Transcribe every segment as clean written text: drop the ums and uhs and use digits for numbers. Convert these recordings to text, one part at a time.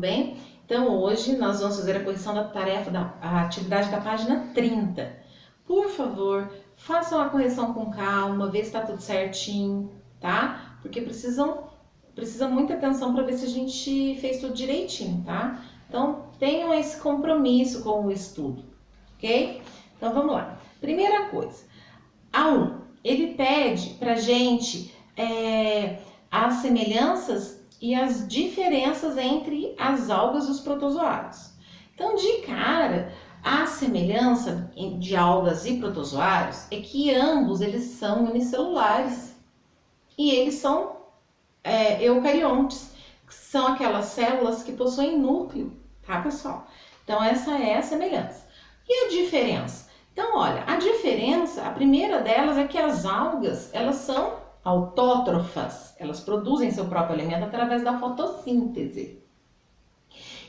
bem? Então hoje nós vamos fazer a correção da tarefa da atividade da página 30. Por favor, façam a correção com calma, vê se está tudo certinho, tá? Porque precisa muita atenção para ver se a gente fez tudo direitinho, tá? Então tenham esse compromisso com o estudo, ok? Então vamos lá. Primeira coisa, A1, ele pede pra gente as semelhanças e as diferenças entre as algas e os protozoários. Então, de cara, a semelhança de algas e protozoários é que ambos eles são unicelulares e eles são eucariontes, que são aquelas células que possuem núcleo, tá, pessoal? Então, essa é a semelhança. E a diferença? Então, olha, a diferença, a primeira delas é que as algas, elas são autótrofas, elas produzem seu próprio alimento através da fotossíntese.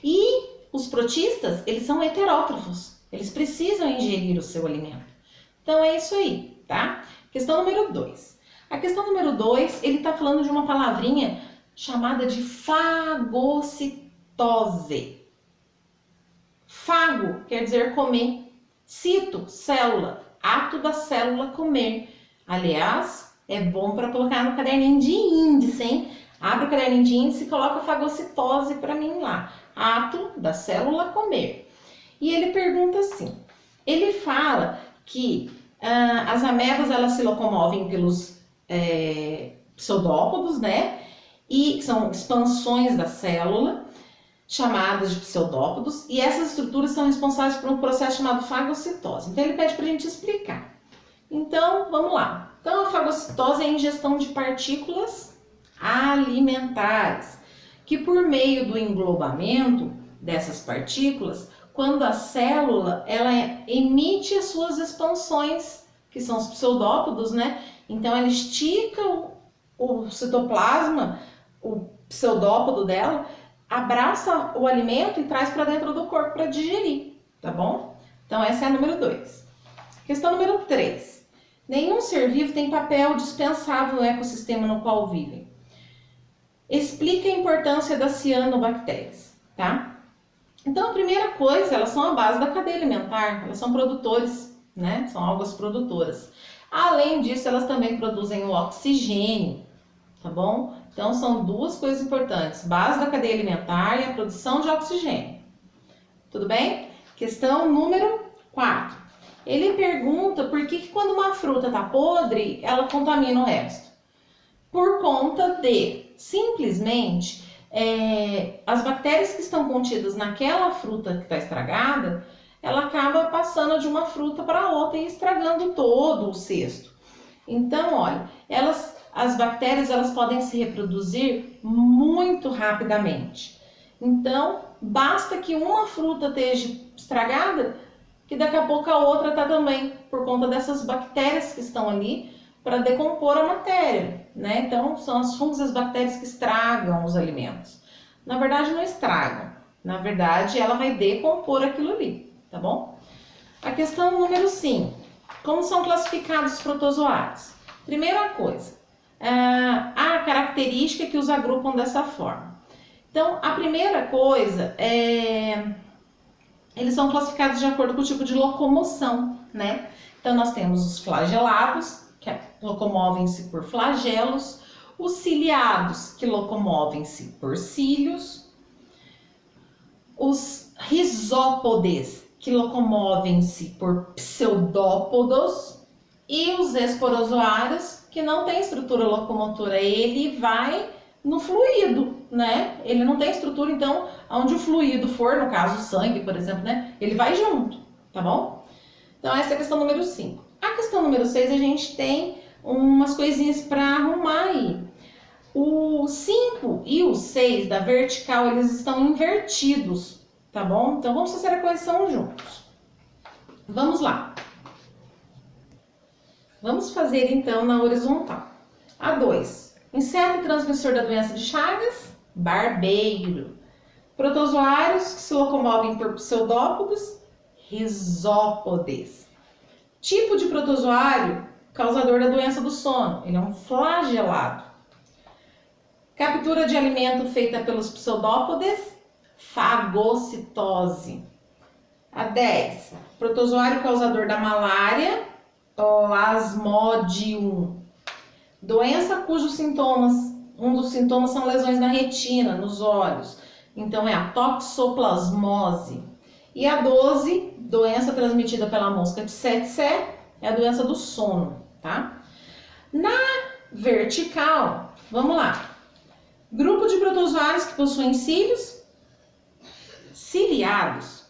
E os protistas, eles são heterótrofos, eles precisam ingerir o seu alimento. Então é isso aí, tá? Questão número 2. A questão número 2, ele está falando de uma palavrinha chamada de fagocitose. Fago quer dizer comer, cito, célula, ato da célula comer. Aliás, é bom para colocar no caderninho de índice, hein? Abre o caderninho de índice e coloca fagocitose para mim lá. Ato da célula comer. E ele pergunta assim, ele fala que as amebas elas se locomovem pelos pseudópodos, né? E são expansões da célula, chamadas de pseudópodos, e essas estruturas são responsáveis por um processo chamado fagocitose. Então ele pede para a gente explicar. Então, vamos lá. Então, a fagocitose é a ingestão de partículas alimentares, que por meio do englobamento dessas partículas, quando a célula ela emite as suas expansões, que são os pseudópodos, né? Então, ela estica o citoplasma, o pseudópodo dela, abraça o alimento e traz para dentro do corpo para digerir, tá bom? Então, essa é a número 2. Questão número 3. Nenhum ser vivo tem papel dispensável no ecossistema no qual vivem. Explica a importância das cianobactérias, tá? Então, a primeira coisa, elas são a base da cadeia alimentar, elas são produtores, né? São algas produtoras. Além disso, elas também produzem o oxigênio, tá bom? Então, são duas coisas importantes, base da cadeia alimentar e a produção de oxigênio. Tudo bem? Questão número 4. Ele pergunta por que quando uma fruta está podre, ela contamina o resto. Por conta de, simplesmente, as bactérias que estão contidas naquela fruta que está estragada, ela acaba passando de uma fruta para outra e estragando todo o cesto. Então, olha, as bactérias elas podem se reproduzir muito rapidamente. Então, basta que uma fruta esteja estragada, que daqui a pouco a outra está também, por conta dessas bactérias que estão ali para decompor a matéria, né? Então, são as fungos e as bactérias que estragam os alimentos. Na verdade, não estragam. Na verdade, ela vai decompor aquilo ali, tá bom? A questão número 5. Como são classificados os protozoários? Primeira coisa, a característica que os agrupam dessa forma. Então, a primeira coisa eles são classificados de acordo com o tipo de locomoção, né? Então, nós temos os flagelados, que locomovem-se por flagelos, os ciliados, que locomovem-se por cílios, os rizópodes, que locomovem-se por pseudópodos, e os esporozoários, que não tem estrutura locomotora, ele vai no fluido, né? Ele não tem estrutura, então, onde o fluido for, no caso o sangue, por exemplo, né? Ele vai junto, tá bom? Então, essa é a questão número 5. A questão número 6, a gente tem umas coisinhas para arrumar aí. O 5 e o 6 da vertical, eles estão invertidos, tá bom? Então, vamos fazer a correção juntos. Vamos lá. Vamos fazer, então, na horizontal. A2. Inseto transmissor da doença de Chagas, barbeiro. Protozoários que se locomovem por pseudópodos, rizópodes. Tipo de protozoário causador da doença do sono, ele é um flagelado. Captura de alimento feita pelos pseudópodes, fagocitose. A 10, protozoário causador da malária, Plasmodium. Doença cujos sintomas, um dos sintomas são lesões na retina, nos olhos. Então é a toxoplasmose. E a 12, doença transmitida pela mosca tsetse, é a doença do sono, tá? Na vertical, vamos lá. Grupo de protozoários que possuem cílios, ciliados.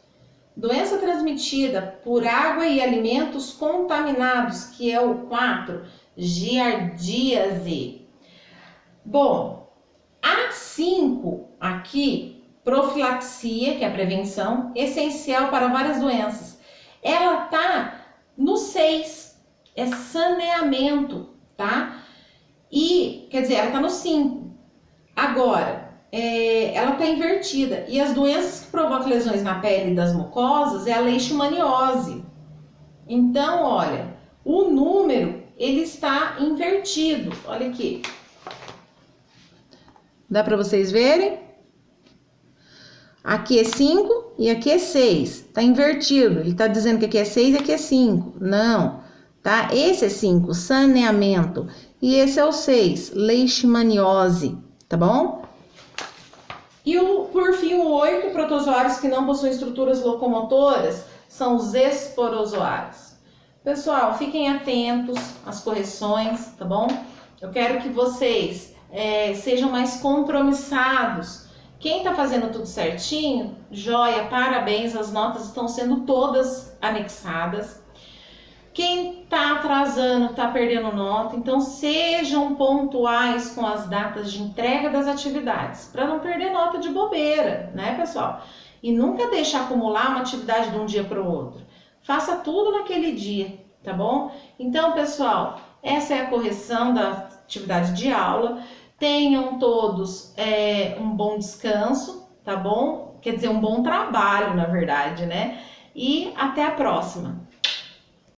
Doença transmitida por água e alimentos contaminados, que é o 4, giardíase. Bom, a 5 aqui, profilaxia, que é a prevenção, essencial para várias doenças. Ela tá no 6, é saneamento, tá? E, quer dizer, ela tá no 5. Agora, ela tá invertida. E as doenças que provocam lesões na pele das mucosas é a leishmaniose. Então, olha, o número, ele está invertido. Olha aqui. Dá para vocês verem? Aqui é 5 e aqui é 6. Tá invertido. Ele tá dizendo que aqui é 6 e aqui é 5. Não, tá? Esse é 5, saneamento. E esse é o 6, leishmaniose, tá bom? E por fim, o 8, protozoários que não possuem estruturas locomotoras, são os esporozoários. Pessoal, fiquem atentos às correções, tá bom? Eu quero que vocês sejam mais compromissados. Quem tá fazendo tudo certinho, joia, parabéns, as notas estão sendo todas anexadas. Quem tá atrasando, tá perdendo nota, então sejam pontuais com as datas de entrega das atividades, para não perder nota de bobeira, né, pessoal? E nunca deixe acumular uma atividade de um dia para o outro. Faça tudo naquele dia, tá bom? Então, pessoal, essa é a correção da atividade de aula. Tenham todos um bom descanso, tá bom? Quer dizer, um bom trabalho, na verdade, né? E até a próxima!